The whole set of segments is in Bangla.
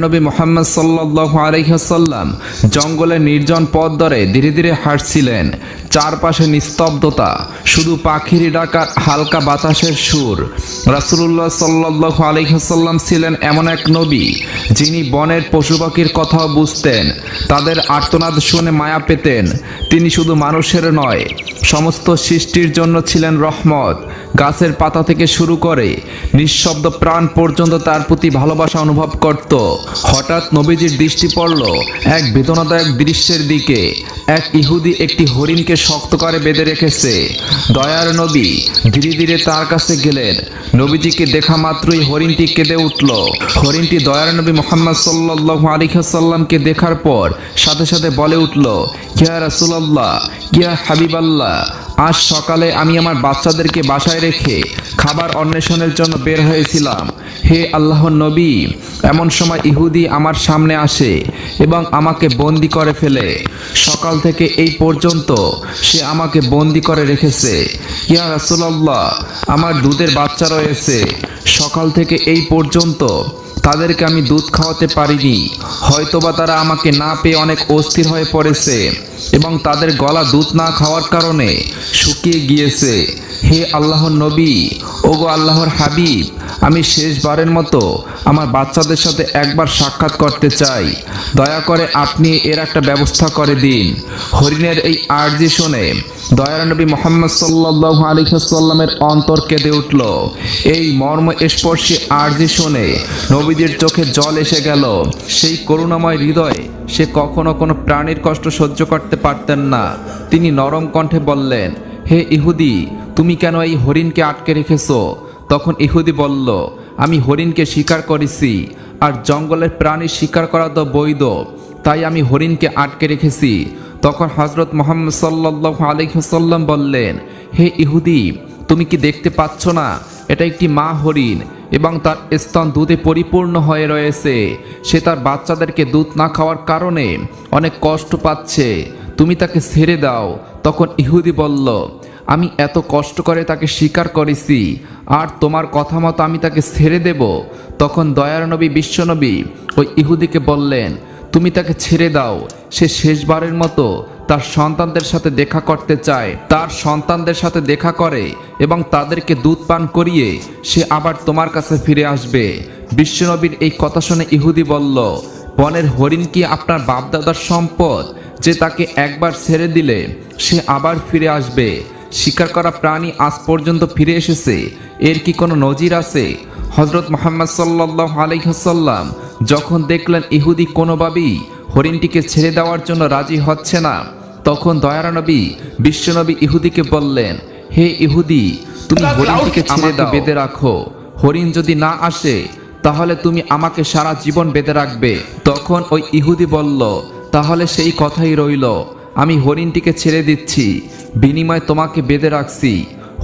নবী মুহাম্মদ সাল্লাল্লাহু আলাইহি ওয়াসাল্লাম জঙ্গলের নির্জন পথ ধরে ধীরে ধীরে হাঁটছিলেন। চারপাশে নিস্তব্ধতা, শুধু পাখির ডাকার হালকা বাতাসের সুর। রাসূলুল্লাহ সাল্লাল্লাহু আলাইহি ওয়াসাল্লাম ছিলেন এমন এক নবী যিনি বনের পশু পাখির কথাও বুঝতেন, তাদের আর্তনাদ শুনে মায়া পেতেন। তিনি শুধু মানুষের নয়, সমস্ত সৃষ্টির জন্য ছিলেন রহমত। গাছের পাতা থেকে শুরু করে নিঃশব্দ প্রাণ পর্যন্ত তার প্রতি ভালোবাসা অনুভব করত। হঠাৎ নবীজির দৃষ্টি পড়ল এক বেদনাদায়ক দৃশ্যের দিকে। এক ইহুদি একটি হরিণকে শক্ত করে বেঁধে রেখেছে। দয়ার নবী ধীরে ধীরে তার কাছে গেলেন। নবীজিকে দেখা মাত্রই হরিণটি কেঁদে উঠল। হরিণটি দয়ার নবী মুহাম্মদ সাল্লাল্লাহু আলাইহি ওয়াসাল্লামকে দেখার পর সাথে সাথে বলে উঠল, ইয়া রাসূলুল্লাহ, ইয়া হাবিবাল্লাহ, আজ সকালে আমি আমার বাচ্চাদেরকে বাসায় রেখে খাবার অন্বেষণের জন্য বের হয়েছিলাম। হে আল্লাহর নবী, এমন সময় ইহুদি আমার সামনে আসে এবং আমাকে বন্দি করে ফেলে। সকাল থেকে এই পর্যন্ত সে আমাকে বন্দি করে রেখেছে। ইয়া রাসূলুল্লাহ, আমার দুধের বাচ্চা রয়েছে। সকাল থেকে এই পর্যন্ত তাদেরকে আমি দুধ খাওয়াতে পারিনি। হয়তোবা তারা আমাকে না পেয়ে অনেক অস্থির হয়ে পড়েছে এবং তাদের গলা দুধ না খাওয়ার কারণে শুকিয়ে গিয়েছে। হে আল্লাহর নবী, ওগো আল্লাহর হাবিব, আমি শেষবারের মতো আমার বাচ্চাদের সাথে একবার সাক্ষাৎ করতে চাই। দয়া করে আপনি এর একটা ব্যবস্থা করে দিন। হরিণের এই আরজি শুনে দয়ার নবী মুহাম্মদ সাল্লাল্লাহু আলাইহি ওয়াসাল্লামের অন্তর কেঁদে উঠল। এই মর্মস্পর্শী আরজি শুনে নবীজির চোখে জল এসে গেল। সেই করুণাময় হৃদয়ে সে কখনো কোনো প্রাণীর কষ্ট সহ্য করতে পারতেন না। তিনি নরম কণ্ঠে বললেন, হে ইহুদি, তুমি কেন এই হরিণকে আটকে রেখেছো? তখন ইহুদি বলল, আমি হরিণকে শিকার করেছি, আর জঙ্গলের প্রাণী শিকার করা তো বৈধ, তাই আমি হরিণকে আটকে রেখেছি। তখন হযরত মুহাম্মদ সাল্লাল্লাহু আলাইহি ওয়াসাল্লাম বললেন, হে ইহুদি, তুমি কি দেখতে পাচ্ছ না এটা একটি মা হরিণ এবং তার স্তন দুধে পরিপূর্ণ হয়ে রয়েছে। সে তার বাচ্চাদেরকে দুধ না খাওয়ার কারণে অনেক কষ্ট পাচ্ছে। তুমি তাকে ছেড়ে দাও। তখন ইহুদি বলল, আমি এত কষ্ট করে তাকে শিকার করেছি, আর তোমার কথা মতো আমি তাকে ছেড়ে দেব? তখন দয়ার নবী বিশ্বনবী ওই ইহুদিকে বললেন, তুমি তাকে ছেড়ে দাও। সে শেষবারের মতো তার সন্তানদের সাথে দেখা করতে চায়। তার সন্তানদের সাথে দেখা করে এবং তাদেরকে দুধ পান করিয়ে সে আবার তোমার কাছে ফিরে আসবে। বিশ্বনবীর এই কথা শুনে ইহুদি বলল, বনের হরিণ কি আপনার বাপদাদার সম্পদ যে তাকে একবার ছেড়ে দিলে সে আবার ফিরে আসবে? শিকার করা প্রাণী আজ পর্যন্ত ফিরে এসেছে, এর কি কোনো নজির আছে? হযরত মুহাম্মদ সাল্লাল্লাহু আলাইহি ওয়াসাল্লাম যখন দেখলেন ইহুদি কোনোভাবেই হরিণটিকে ছেড়ে দেওয়ার জন্য রাজি হচ্ছে না, তখন দয়ার নবী বিশ্বনবী ইহুদিকে বললেন, হে ইহুদি, তুমি হরিণটিকে ছেড়ে দাও, বেঁধে রাখো। হরিণ যদি না আসে তাহলে তুমি আমাকে সারা জীবন বেঁধে রাখবে। তখন ওই ইহুদি বলল, তাহলে সেই কথাই রইল, আমি হরিণটিকে ছেড়ে দিচ্ছি, বিনিময়ে তোমাকে বেঁধে রাখছি।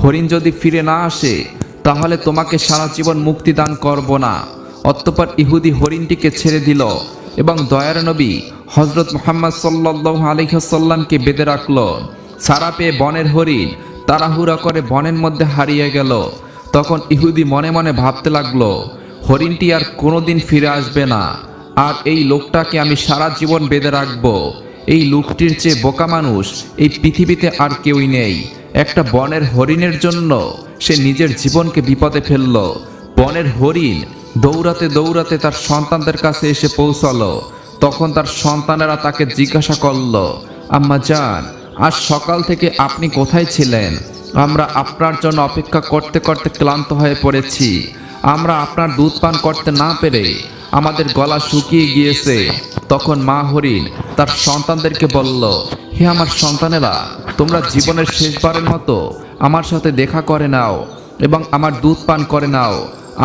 হরিণ যদি ফিরে না আসে তাহলে তোমাকে সারা জীবন মুক্তি দান করব না। অতঃপর ইহুদি হরিণটিকে ছেড়ে দিল এবং দয়ার নবী হযরত মুহাম্মদ সাল্লাল্লাহু আলাইহি ওয়াসাল্লামকে বেঁধে রাখল। ছাড়া পেয়ে বনের হরিণ তাড়াহুড়া করে বনের মধ্যে হারিয়ে গেল। তখন ইহুদি মনে মনে ভাবতে লাগলো, হরিণটি আর কোনোদিন ফিরে আসবে না, আর এই লোকটাকে আমি সারা জীবন বেঁধে রাখবো। এই লোকটির চেয়ে বোকা মানুষ এই পৃথিবীতে আর কেউই নেই। একটা বনের হরিণের জন্য সে নিজের জীবনকে বিপদে ফেলল। বনের হরিণ দৌড়াতে দৌড়াতে তার সন্তানদের কাছে এসে পৌঁছালো। তখন তার সন্তানেরা তাকে জিজ্ঞাসা করল, আম্মা জান, আজ সকাল থেকে আপনি কোথায় ছিলেন? আমরা আপনার জন্য অপেক্ষা করতে করতে ক্লান্ত হয়ে পড়েছি। আমরা আপনার দুধ পান করতে না পেরে আমাদের গলা শুকিয়ে গিয়েছে। তখন মা হরিণ তার সন্তানদেরকে বলল, হে আমার সন্তানেরা, তোমরা জীবনের শেষবারের মতো আমার সাথে দেখা করে নাও এবং আমার দুধ পান করে নাও,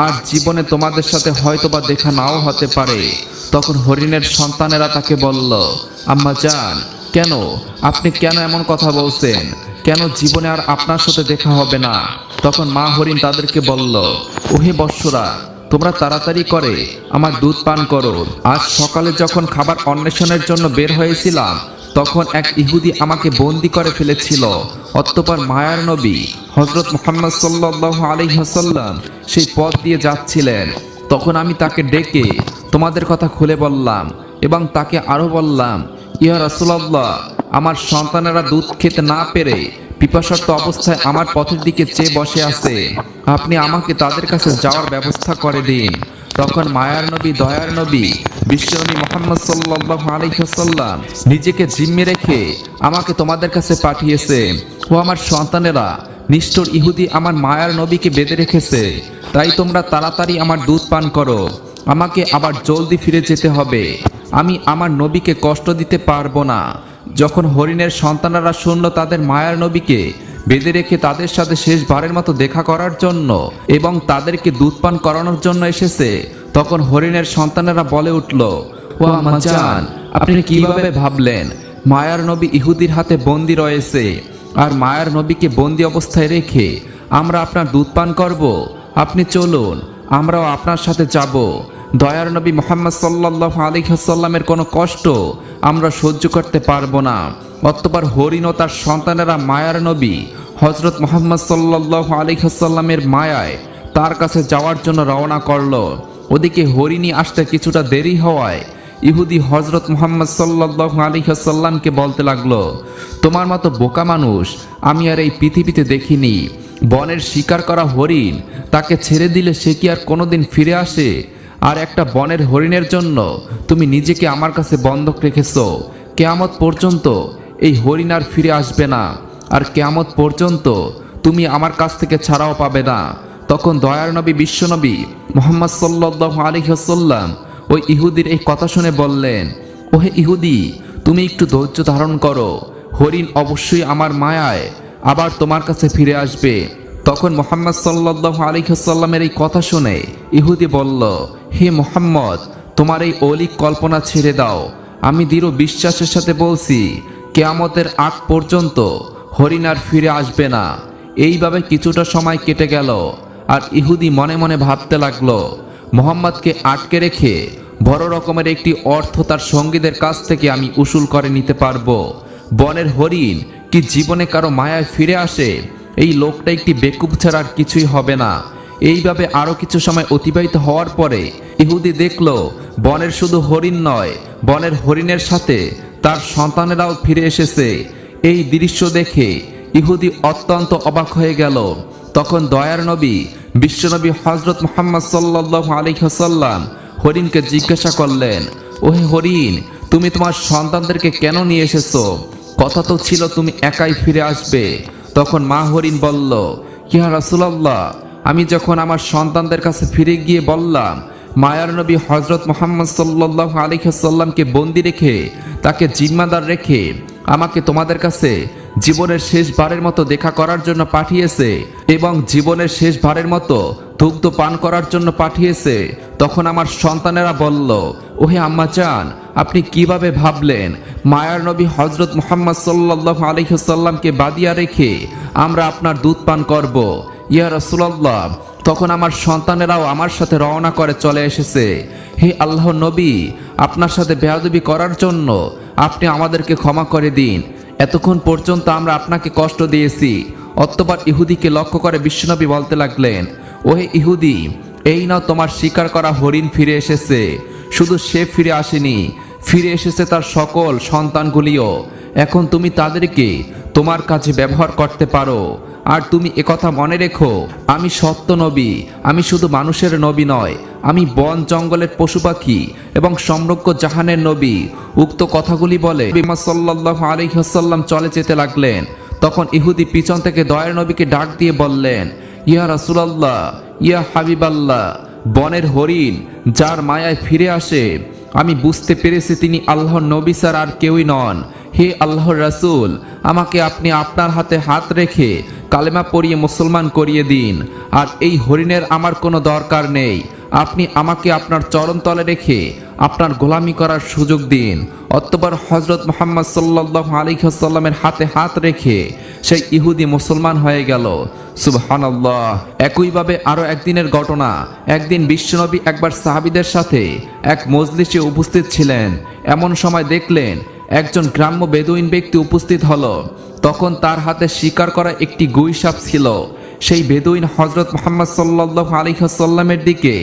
আর জীবনে তোমাদের সাথে হয়তোবা দেখা নাও হতে পারে। তখন হরিণের সন্তানেরা তাকে বলল, আম্মা জান, কেন আপনি কেন এমন কথা বলছেন? কেন জীবনে আর আপনার সাথে দেখা হবে না? তখন মা হরিণ তাদেরকে বলল, ওহে বৎসরা, তোমরা তাড়াতাড়ি করে আমার দুধ পান করো। আজ সকালে যখন খাবার অন্বেষণের জন্য বের হয়েছিলাম তখন এক ইহুদি আমাকে বন্দি করে ফেলেছিল। অতঃপর মায়ার নবী হযরত মুহাম্মদ সাল্লাল্লাহু আলাইহি ওয়াসাল্লাম সেই পথ দিয়ে যাচ্ছিলেন। তখন আমি তাকে ডেকে তোমাদের কথা খুলে বললাম এবং তাকে আরো বললাম, ইয়া রাসূলুল্লাহ, আমার সন্তানেরা দুধ খেতে না পেরে পিপাসার্ত অবস্থায় আমার পথের দিকে চেয়ে বসে আছে, আপনি আমাকে তাদের কাছে যাওয়ার ব্যবস্থা করে দিন। তখন মায়ার নবী, দয়ার নবী, বিশ্বনবী মুহাম্মদ সাল্লাল্লাহু আলাইহি ওয়াসাল্লাম নিজেকে জিম্মে রেখে আমাকে তোমাদের কাছে পাঠিয়েছে। ও আমার সন্তানেরা, নিষ্ঠুর ইহুদি আমার মায়ার নবীকে বেঁধে রেখেছে, তাই তোমরা তাড়াতাড়ি আমার দুধ পান করো। আমাকে আবার জলদি ফিরে যেতে হবে, আমি আমার নবীকে কষ্ট দিতে পারবো না। যখন হরিণের সন্তানেরা শুনল তাদের মায়ার নবীকে বেঁধে রেখে তাদের সাথে শেষবারের মতো দেখা করার জন্য এবং তাদেরকে দুধ পান করানোর জন্য এসেছে, তখন হরিণের সন্তানেরা বলে উঠল, ও আম্মাজান, আপনি কিভাবে ভাবলেন মায়ার নবী ইহুদির হাতে বন্দী রয়েছে, আর মায়ার নবীকে বন্দী অবস্থায় রেখে আমরা আপনার দুধ পান করব? আপনি চলুন, আমরাও আপনার সাথে যাব। দয়ার নবী মুহাম্মদ সাল্লাল্লাহু আলাইহি ওয়াসাল্লামের কোনো কষ্ট আমরা সহ্য করতে পারবো না। অতঃপর হরিণ ও তার সন্তানেরা মায়ার নবী হযরত মুহাম্মদ সাল্লাল্লাহু আলাইহি ওয়াসাল্লামের মায়ায় তার কাছে যাওয়ার জন্য রওনা করলো। ওদিকে হরিণী আসতে কিছুটা দেরি হওয়ায় ইহুদি হযরত মুহাম্মদ সাল্লাল্লাহু আলাইহি ওয়াসাল্লামকে বলতে লাগলো, তোমার মতো বোকা মানুষ আমি আর এই পৃথিবীতে দেখিনি। বনের শিকার করা হরিণ, তাকে ছেড়ে দিলে সে কি আর কোনোদিন ফিরে আসে? আর একটা বনের হরিণের জন্য তুমি নিজেকে আমার কাছে বন্ধক রেখেছো। কিয়ামত পর্যন্ত এই হরিণ আর ফিরে আসবে না, আর কিয়ামত পর্যন্ত তুমি আমার কাছ থেকে ছাড়াও পাবে না। তখন দয়ার নবী বিশ্বনবী মুহাম্মদ সাল্লাল্লাহু আলাইহি ওয়াসাল্লাম ওই ইহুদির এই কথা শুনে বললেন, ওহে ইহুদি, তুমি একটু ধৈর্য ধারণ করো, হরিণ অবশ্যই আমার মায়ায় আবার তোমার কাছে ফিরে আসবে। তখন মুহাম্মদ সাল্লাল্লাহু আলাইহি ওয়াসাল্লামের এই কথা শুনে ইহুদি বলল, হে মুহাম্মদ, তোমার এই অলীক কল্পনা ছেড়ে দাও। আমি দৃঢ় বিশ্বাসের সাথে বলছি, কিয়ামতের আগ পর্যন্ত হরিণ আর ফিরে আসবে না। এইভাবে কিছুটা সময় কেটে গেল, আর ইহুদি মনে মনে ভাবতে লাগলো, মুহাম্মদকে আটকে রেখে বড় রকমের একটি অর্থ তার সঙ্গীদের কাছ থেকে আমি উসুল করে নিতে পারবো। বনের হরিণ কি জীবনে কারো মায়ায় ফিরে আসে? এই লোকটা একটি বেকুব ছাড়া আর কিছুই হবে না। এইভাবে আরো কিছু সময় অতিবাহিত হওয়ার পরে ইহুদি দেখলো বনের শুধু হরিণ নয়, বনের হরিণের সাথে তার সন্তানেরাও ফিরে এসেছে। এই দৃশ্য দেখে ইহুদি অত্যন্ত অবাক হয়ে গেল। তখন দয়ার নবী বিশ্বনবী হযরত মুহাম্মদ সাল্লাল্লাহু আলাইহি ওয়াসাল্লাম হরিণকে জিজ্ঞাসা করলেন, ওহে হরিণ, তুমি তোমার সন্তানদেরকে কেন নিয়ে এসেছো? কথা তো ছিল তুমি একাই ফিরে আসবে। তখন মা হরিণ বলল, ইয়া রাসূলুল্লাহ, আমি যখন আমার সন্তানদের কাছে ফিরে গিয়ে বললাম মায়ার নবী হযরত মুহাম্মদ সাল্লাল্লাহু আলাইহি ওয়াসাল্লামকে বন্দী রেখে তাকে জিম্মাদার রেখে আমাকে তোমাদের কাছে জীবনের শেষবারের মতো দেখা করার জন্য পাঠিয়েছে এবং জীবনের শেষবারের মতো দুগ্ধ পান করার জন্য পাঠিয়েছে, তখন আমার সন্তানেরা বলল, ওহে আম্মাজান, আপনি কিভাবে ভাবলেন মায়ার নবী হযরত মুহাম্মদ সাল্লাল্লাহু আলাইহি ওয়াসাল্লামকে বাদিয়া রেখে আমরা আপনার দুধ পান করব? ইয়া রাসূলুল্লাহ, তখন আমার সন্তানেরাও আমার সাথে রওনা করে চলে এসেছে। হে আল্লাহর নবী, আপনার সাথে বেয়াদবি করার জন্য আপনি আমাদেরকে ক্ষমা করে দিন। এতক্ষণ পর্যন্ত আমরা আপনাকে কষ্ট দিয়েছি। অতঃপর ইহুদিকে লক্ষ্য করে বিশ্বনবী বলতে লাগলেন, ওহে ইহুদি, এই নাও তোমার শিকার করা হরিণ ফিরে এসেছে। শুধু সে ফিরে আসেনি, ফিরে এসেছে তার সকল সন্তানগুলিও। এখন তুমি তাদেরকে তোমার কাজে ব্যবহার করতে পারো। আর তুমি একথা মনে রেখো, আমি সত্য নবী, আমি শুধু মানুষের নবী নয়, আমি বন জঙ্গলের পশু পাখি এবং সমগ্র জাহানের নবী। উক্ত কথাগুলি বলে মুহাম্মদ সাল্লাল্লাহু আলাইহি ওয়াসাল্লাম চলে যেতে লাগলেন। তখন ইহুদি পিছন থেকে দয়ার নবীকে ডাক দিয়ে বললেন, ইয়া রাসূলুল্লাহ, ইয়া হাবিবাল্লাহ, বনের হরিণ যার মায়ায় ফিরে আসে, আমি বুঝতে পেরেছি তিনি আল্লাহর নবী ছাড়া আর কেউই নন। হে আল্লাহর রাসূল, আমাকে আপনি আপনার হাতে হাত রেখে কালেমা পড়িয়ে মুসলমান করিয়ে দিন। আর এই হরিণের আমার কোনো দরকার নেই। আপনি আমাকে আপনার চরণতলে রেখে আপনার গোলামি করার সুযোগ দিন। অতঃপর হযরত মুহাম্মদ সাল্লাল্লাহু আলাইহি ওয়াসাল্লামের হাতে হাত রেখে সেই ইহুদি মুসলমান হয়ে গেল। সুবহানাল্লাহ। একইভাবে আরো একদিনের ঘটনা। একদিন বিশ্বনবী একবার সাহাবীদের সাথে এক মজলিসে উপস্থিত ছিলেন। এমন সময় দেখলেন একজন গ্রাম্য বেদুইন ব্যক্তি উপস্থিত হলো। তখন তার হাতে শিকার করা একটি গুই সাপ ছিল। সেই বেদুইন হযরত মুহাম্মদ সাল্লাল্লাহু আলাইহি ওয়াসাল্লামের দিকে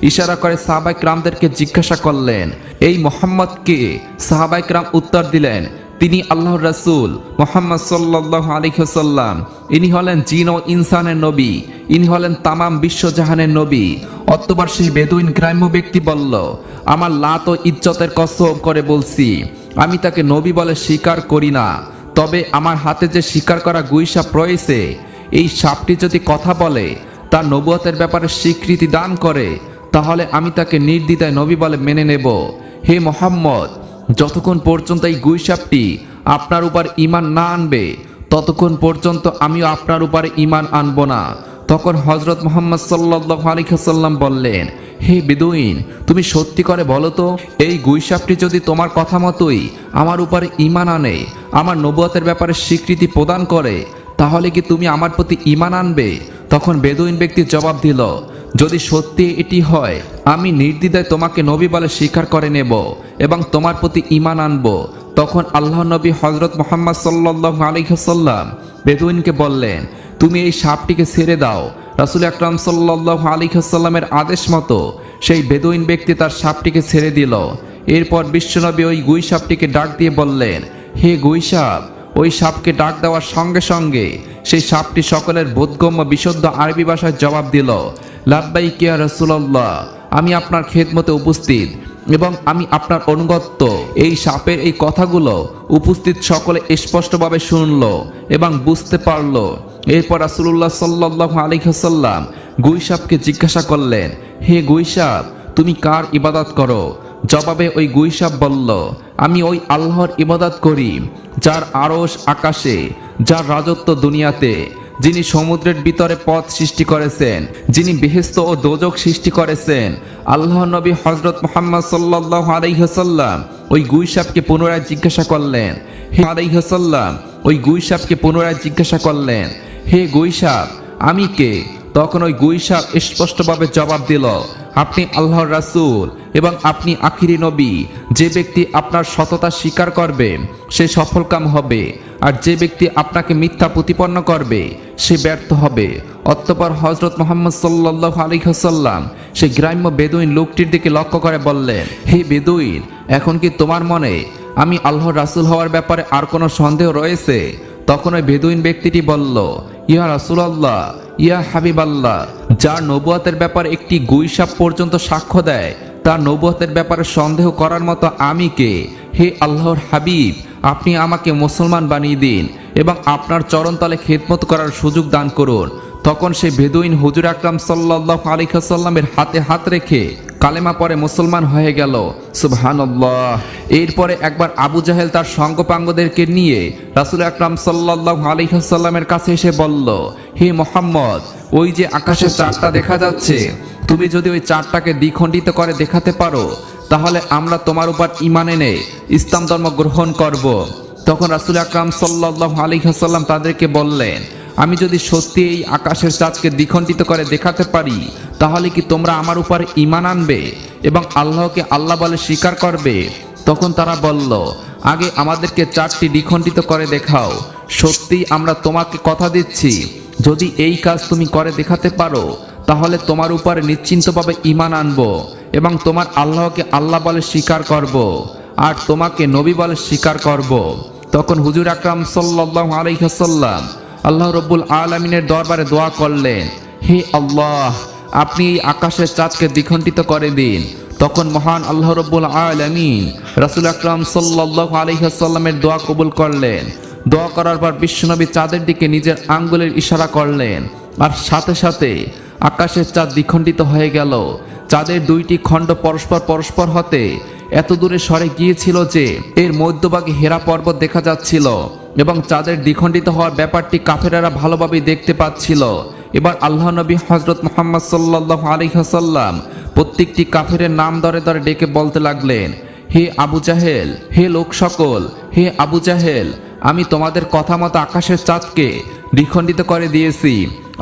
ইশারা করে সাহাবায়ে কিরামদেরকে জিজ্ঞাসা করলেন, এই মুহাম্মদ কে? সাহাবায়ে কিরাম উত্তর দিলেন, তিনি আল্লাহর রাসূল মুহাম্মদ সাল্লাল্লাহু আলাইহি ওয়াসাল্লাম। ইনি হলেন জিন ও ইনসানের নবী, ইনি হলেন তামাম বিশ্বজাহানের নবী। অতঃপর সেই বেদুইন গ্রাম্য ব্যক্তি বলল, আমার লাত ও ইজ্জতের কসম করে বলছি, আমি তাকে নবী বলে স্বীকার করি না। তবে আমার হাতে যে শিকার করা গুই সাপ রয়েছে, এই সাপটি যদি কথা বলে, তার নবুয়তের ব্যাপারে স্বীকৃতি দান করে, তাহলে আমি তাকে নির্দ্বিধায় নবী বলে মেনে নেব। হে মুহাম্মদ, যতক্ষণ পর্যন্ত এই গুই সাপটি আপনার উপর ঈমান না আনবে, ততক্ষণ পর্যন্ত আমিও আপনার উপরে ঈমান আনব না। তখন হযরত মুহাম্মদ সাল্লাল্লাহু আলাইহি ওয়াসাল্লাম বললেন, হে বেদুইন, তুমি সত্যি করে বলো তো, এই গুই সাপটি যদি তোমার কথা মতোই আমার উপরে ঈমান আনে, আমার নবুয়তের ব্যাপারে স্বীকৃতি প্রদান করে, তাহলে কি তুমি আমার প্রতি ঈমান আনবে? তখন বেদুইন ব্যক্তি জবাব দিল, যদি সত্যি এটি হয়, আমি নির্দ্বিধায় তোমাকে নবী বলে স্বীকার করে নেব এবং তোমার প্রতি ঈমান আনব। তখন আল্লাহর নবী হযরত মুহাম্মদ সাল্লাল্লাহু আলাইহি ওয়াসাল্লাম বেদুইনকে বললেন, তুমি এই সাপটিকে ছেড়ে দাও। রাসূল আকরাম সাল্লাল্লাহু আলাইহি ওয়াসাল্লামের আদেশ মতো সেই বেদুইন ব্যক্তি তার সাপটিকে ছেড়ে দিল। এরপর বিশ্বনবী ওই গুই সাপটিকে ডাক দিয়ে বললেন, হে গুই সাপ। ওই সাপকে ডাক দেওয়ার সঙ্গে সঙ্গে সেই সাপটি সকলের বোধগম্য বিশুদ্ধ আরবি ভাষায় জবাব দিল, লাব্বাইক ইয়া রাসূলুল্লাহ, আমি আপনার খেদমতে উপস্থিত এবং আমি আপনার অনুগত। এই সাপের এই কথাগুলো উপস্থিত সকলে স্পষ্টভাবে শুনল এবং বুঝতে পারল। এরপর রাসূলুল্লাহ সাল্লাল্লাহু আলাইহি ওয়াসাল্লাম গুই সাপকে জিজ্ঞাসা করলেন, হে গুই সাপ, তুমি কার ইবাদত করো? জবাবে ওই গুই সাপ বলল, আমি ওই আল্লাহর ইবাদত করি, যার আরশ আকাশে, যার রাজত্ব দুনিয়াতে, যিনি সমুদ্রের ভিতরে পথ সৃষ্টি করেছেন, যিনি বেহেশত ও দোজখ সৃষ্টি করেছেন। আল্লাহর নবী হযরত মুহাম্মদ সাল্লাল্লাহু আলাইহি ওয়াসাল্লাম ওই গুই সাপকে পুনরায় জিজ্ঞাসা করলেন, হে আলাইহি ওয়াসাল্লাম ওই গুই সাপকে পুনরায় জিজ্ঞাসা করলেন, হে গুই সাপ, আমি কে? তখন ওই গুই সাপ স্পষ্টভাবে জবাব দিল, আপনি আল্লাহর রাসূল এবং আপনি আখিরি নবী। যে ব্যক্তি আপনার সততা স্বীকার করবে সে সফলকাম হবে, আর যে ব্যক্তি আপনাকে মিথ্যা প্রতিপন্ন করবে সে ব্যর্থ হবে। অতঃপর হযরত মুহাম্মদ সাল্লাল্লাহু আলাইহি ওয়াসাল্লাম সেই গ্রাম্য বেদুইন লোকটির দিকে লক্ষ্য করে বললেন, হে বেদুইন, এখন কি তোমার মনে আমি আল্লাহর রাসূল হওয়ার ব্যাপারে আর কোনো সন্দেহ রয়েছে? তখন ওই বেদুইন ব্যক্তিটি বলল, ইয়া রাসূলুল্লাহ, ইয়া হাবিবাল্লাহ, যার নবুয়তের ব্যাপারে একটি গুই সাপ পর্যন্ত সাক্ষ্য দেয়, তার নবুয়তের ব্যাপারে সন্দেহ করার মতো আমি কে? হে আল্লাহর হাবিব, আপনি আমাকে মুসলমান বানিয়ে দিন এবং আপনার চরণতলে খেদমত করার সুযোগ দান করুন। তখন সেই বেদুইন হুজুর আকরাম সাল্লাল্লাহু আলাইহি ওয়াসাল্লামের হাতে হাত রেখে কালেমা পরে মুসলমান হয়ে গেল। সুবহানাল্লাহ। এরপরে একবার আবু জাহেল তার সঙ্গপাঙ্গদেরকে নিয়ে রাসূল আকরাম সাল্লাল্লাহু আলাইহি ওয়াসাল্লামের কাছে এসে বলল, হে মুহাম্মদ, ওই যে আকাশে চাঁদটা দেখা যাচ্ছে, তুমি যদি ওই চাঁদটাকে দ্বিখণ্ডিত করে দেখাতে পারো, তাহলে আমরা তোমার উপর ঈমান এনে ইসলাম ধর্ম গ্রহণ করব। তখন রাসূল আকরাম সাল্লাল্লাহু আলাইহি ওয়াসাল্লাম তাদেরকে বললেন, আমি যদি সত্যি এই আকাশের চাঁদকে দ্বিখণ্ডিত করে দেখাতে পারি, তাহলে কি তোমরা আমার উপর ঈমান আনবে এবং আল্লাহকে আল্লাহ বলে স্বীকার করবে? তখন তারা বলল, আগে আমাদেরকে চাঁদটি দ্বিখণ্ডিত করে দেখাও। সত্যিই আমরা তোমাকে কথা দিচ্ছি, যদি এই কাজ তুমি করে দেখাতে পারো, তাহলে তোমার উপরে নিশ্চিন্তভাবে ঈমান আনবো এবং তোমার আল্লাহকে আল্লাহ বলে স্বীকার করব আর তোমাকে নবী বলে স্বীকার করব। তখন হুজুর আকরাম সাল্লাল্লাহু আলাইহি ওয়াসাল্লাম আল্লাহ রাব্বুল আলামিনের দরবারে দোয়া করলেন, হে আল্লাহ, আপনি এই আকাশের চাঁদকে দ্বিখণ্ডিত করে দিন। তখন মহান আল্লাহ রাব্বুল আলামিন রাসূল আকরাম সাল্লাল্লাহু আলাইহি ওয়াসাল্লামের দোয়া কবুল করলেন। দোয়া করার পর বিশ্বনবী চাঁদের দিকে নিজের আঙ্গুলের ইশারা করলেন, আর সাথে সাথে আকাশের চাঁদ দ্বিখণ্ডিত হয়ে গেল। চাঁদের দুইটি খণ্ড পরস্পর হতে এত দূরে সরে গিয়েছিল যে এর মধ্যভাগে হেরা পর্বত দেখা যাচ্ছিল এবং চাঁদের দ্বিখণ্ডিত হওয়ার ব্যাপারটি কাফেরেরা ভালোভাবে দেখতে পাচ্ছিল। এবার আল্লাহ নবী হযরত মুহাম্মদ সাল্লাল্লাহু আলাইহি ওয়াসাল্লাম প্রত্যেকটি কাফেরের নাম ধরে ধরে ডেকে বলতে লাগলেন, হে আবু জাহেল, হে লোক সকল, হে আবু জাহেল, আমি তোমাদের কথা মতো আকাশের চাঁদকে দ্বিখণ্ডিত করে দিয়েছি,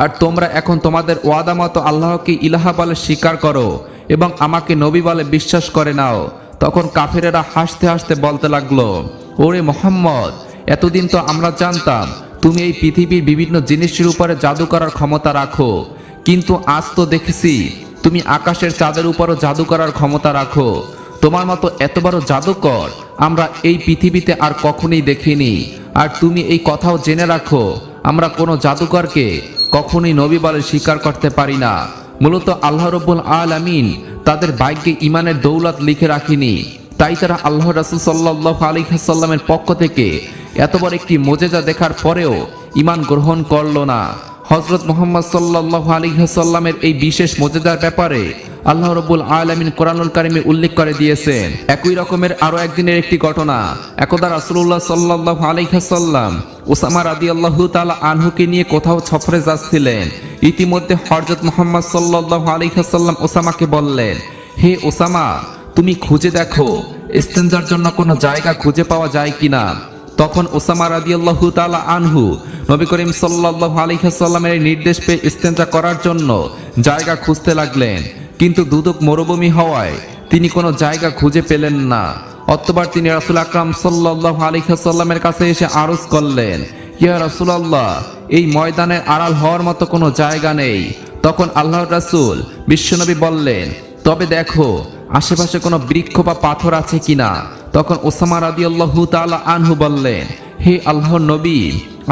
আর তোমরা এখন তোমাদের ওয়াদা মতো আল্লাহকে ইলাহা বলে স্বীকার করো এবং আমাকে নবী বলে বিশ্বাস করে নাও। তখন কাফেরেরা হাসতে হাসতে বলতে লাগলো, ওরে মুহাম্মদ, এতদিন তো আমরা জানতাম তুমি এই পৃথিবীর বিভিন্ন জিনিসের উপরে জাদু করার ক্ষমতা রাখো, কিন্তু আজ তো দেখেছি তুমি আকাশের চাঁদের উপরও জাদু করার ক্ষমতা রাখো। তোমার মতো এত বড় জাদুকর আমরা এই পৃথিবীতে আর কখনোই দেখিনি। আর তুমি এই কথাও জেনে রাখো, আমরা কোনো জাদুকরকে কখনোই নবী বলে স্বীকার করতে পারি না। মূলত আল্লাহ রাব্বুল আলামিন তাদের ভাগ্যে ঈমানের দৌলত লিখে রাখেনি, তাই তারা আল্লাহ রাসূল সাল্লাল্লাহু আলাইহি ওয়াসাল্লামের পক্ষ থেকে এত বড় একটি মুজিজা দেখার পরেও ঈমান গ্রহণ করলো না। হযরত মুহাম্মদ সাল্লাল্লাহু আলাইহি ওয়াসাল্লামের এই বিশেষ মুজিজার ব্যাপারে আল্লাহ রাব্বুল আলামিন কোরআনুল কারীমে উল্লেখ করে দিয়েছেন। একই রকমের আরো একদিনের একটি ঘটনা। একদা রাসূলুল্লাহ সাল্লাল্লাহু আলাইহি ওয়াসাল্লাম উসামা রাদিয়াল্লাহু তাআলা আনহুকে নিয়ে কোথাও সফরে যাচ্ছিলেন। ইতিমধ্যে হযরত মুহাম্মদ সাল্লাল্লাহু আলাইহি ওয়াসাল্লাম উসামাকে বললেন, হে উসামা, তুমি খুঁজে দেখো ইস্তেনজার জন্য কোনো জায়গা খুঁজে পাওয়া যায় কিনা। তখন উসামা রাদিয়াল্লাহু তাআলা আনহু নবী করিম সাল্লাল্লাহু আলাইহি ওয়াসাল্লামের নির্দেশ পেয়ে ইস্তেনজা করার জন্য জায়গা খুঁজতে লাগলেন, কিন্তু দুদক মরুভূমি হওয়ায় তিনি কোনো জায়গা খুঁজে পেলেন না। অতঃপর তিনি রাসূল আকরাম সাল্লাল্লাহু আলাইহি ওয়াসাল্লামের কাছে এসে আরজ করলেন, ইয়া রাসূলুল্লাহ, এই ময়দানের আড়াল হওয়ার মতো কোনো জায়গা নেই। তখন আল্লাহর রাসূল বিশ্বনবী বললেন, তবে দেখো আশেপাশে কোনো বৃক্ষ বা পাথর আছে কিনা। তখন ওসামা রাদিয়াল্লাহু তাআলা আনহু বললেন, হে আল্লাহর নবী,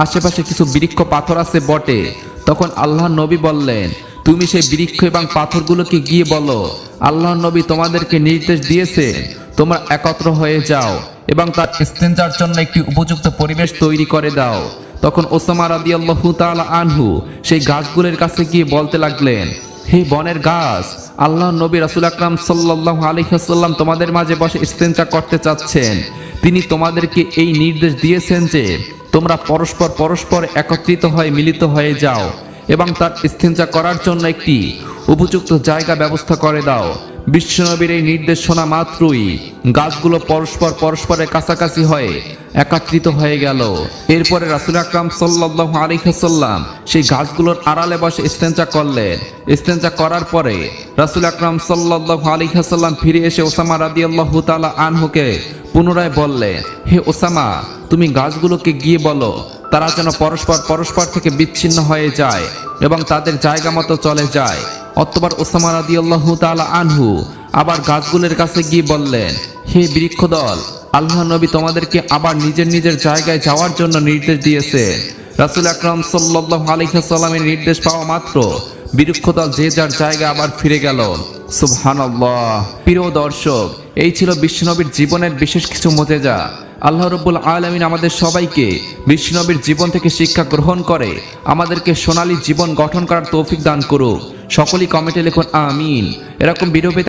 আশেপাশে কিছু বৃক্ষ পাথর আছে বটে। তখন আল্লাহর নবী বললেন, তুমি সেই বৃক্ষ এবং পাথরগুলোকে গিয়ে বলো, আল্লাহর নবী তোমাদেরকে নির্দেশ দিয়েছেন তোমরা একত্র হয়ে যাও এবং তার ইস্তেনজার জন্য একটি উপযুক্ত পরিবেশ তৈরি করে দাও। তখন ওসামা রাদিয়াল্লাহু তাআলা আনহু সেই গাছগুলোর কাছে গিয়ে বলতে লাগলেন, হে বনের গাছ, আল্লাহর নবী রাসূল আকরাম সাল্লাল্লাহু আলাইহি ওয়াসাল্লাম তোমাদের মাঝে বসে ইস্তেনজা করতে চাচ্ছেন। তিনি তোমাদেরকে এই নির্দেশ দিয়েছেন যে তোমরা পরস্পর একত্রিত হয়ে মিলিত হয়ে যাও এবং তার ইস্তেনজা করার জন্য একটি উপযুক্ত জায়গা ব্যবস্থা করে দাও। বিশ্বনবীর এই নির্দেশ শোনা মাত্রই গাছগুলো পরস্পরের কাছাকাছি হয়ে একত্রিত হয়ে গেল। এরপরে রাসূল আকরাম সাল্লাল্লাহু আলাইহি ওয়াসাল্লাম সেই গাছগুলোর আড়ালে বসে ইস্তেনজা করলেন। ইস্তেনজা করার পরে রাসূল আকরাম সাল্লাল্লাহু আলাইহি ওয়াসাল্লাম ফিরে এসে ওসামা রাদিয়াল্লাহু তাআলা আনহুকে পুনরায় বললেন, হে ওসামা, তুমি গাছগুলোকে গিয়ে বলো তারা যেন পরস্পর থেকে বিচ্ছিন্ন হয়ে যায় এবং তাদের জায়গা মতো চলে যায়। অতঃপর ওসামা রাদিয়াল্লাহু তাআলা আনহু আবার গাছগুলোর কাছে গিয়ে বললেন, হে বৃক্ষদল, আল্লাহ নবী তোমাদেরকে আবার নিজের জায়গায় যাওয়ার জন্য নির্দেশ দিয়েছে। রাসূল আকরাম সাল্লাল্লাহু আলাইহি ওয়াসাল্লামের নির্দেশ পাওয়া মাত্র বৃক্ষদল যে যার জায়গায় আবার ফিরে গেল। সুবহানাল্লাহ। প্রিয় দর্শক, এই ছিল বিশ্বনবীর জীবনের বিশেষ কিছু মুজিজা। আল্লাহ রাব্বুল আলামিন আমাদের সবাইকে বিশ্বনবীর জীবন থেকে শিক্ষা গ্রহণ করে আমাদেরকে সোনালী জীবন গঠন করার তৌফিক দান করুক। সকলেই কমেন্টে লিখুন আমিন। এরকম ভিডিও পেতে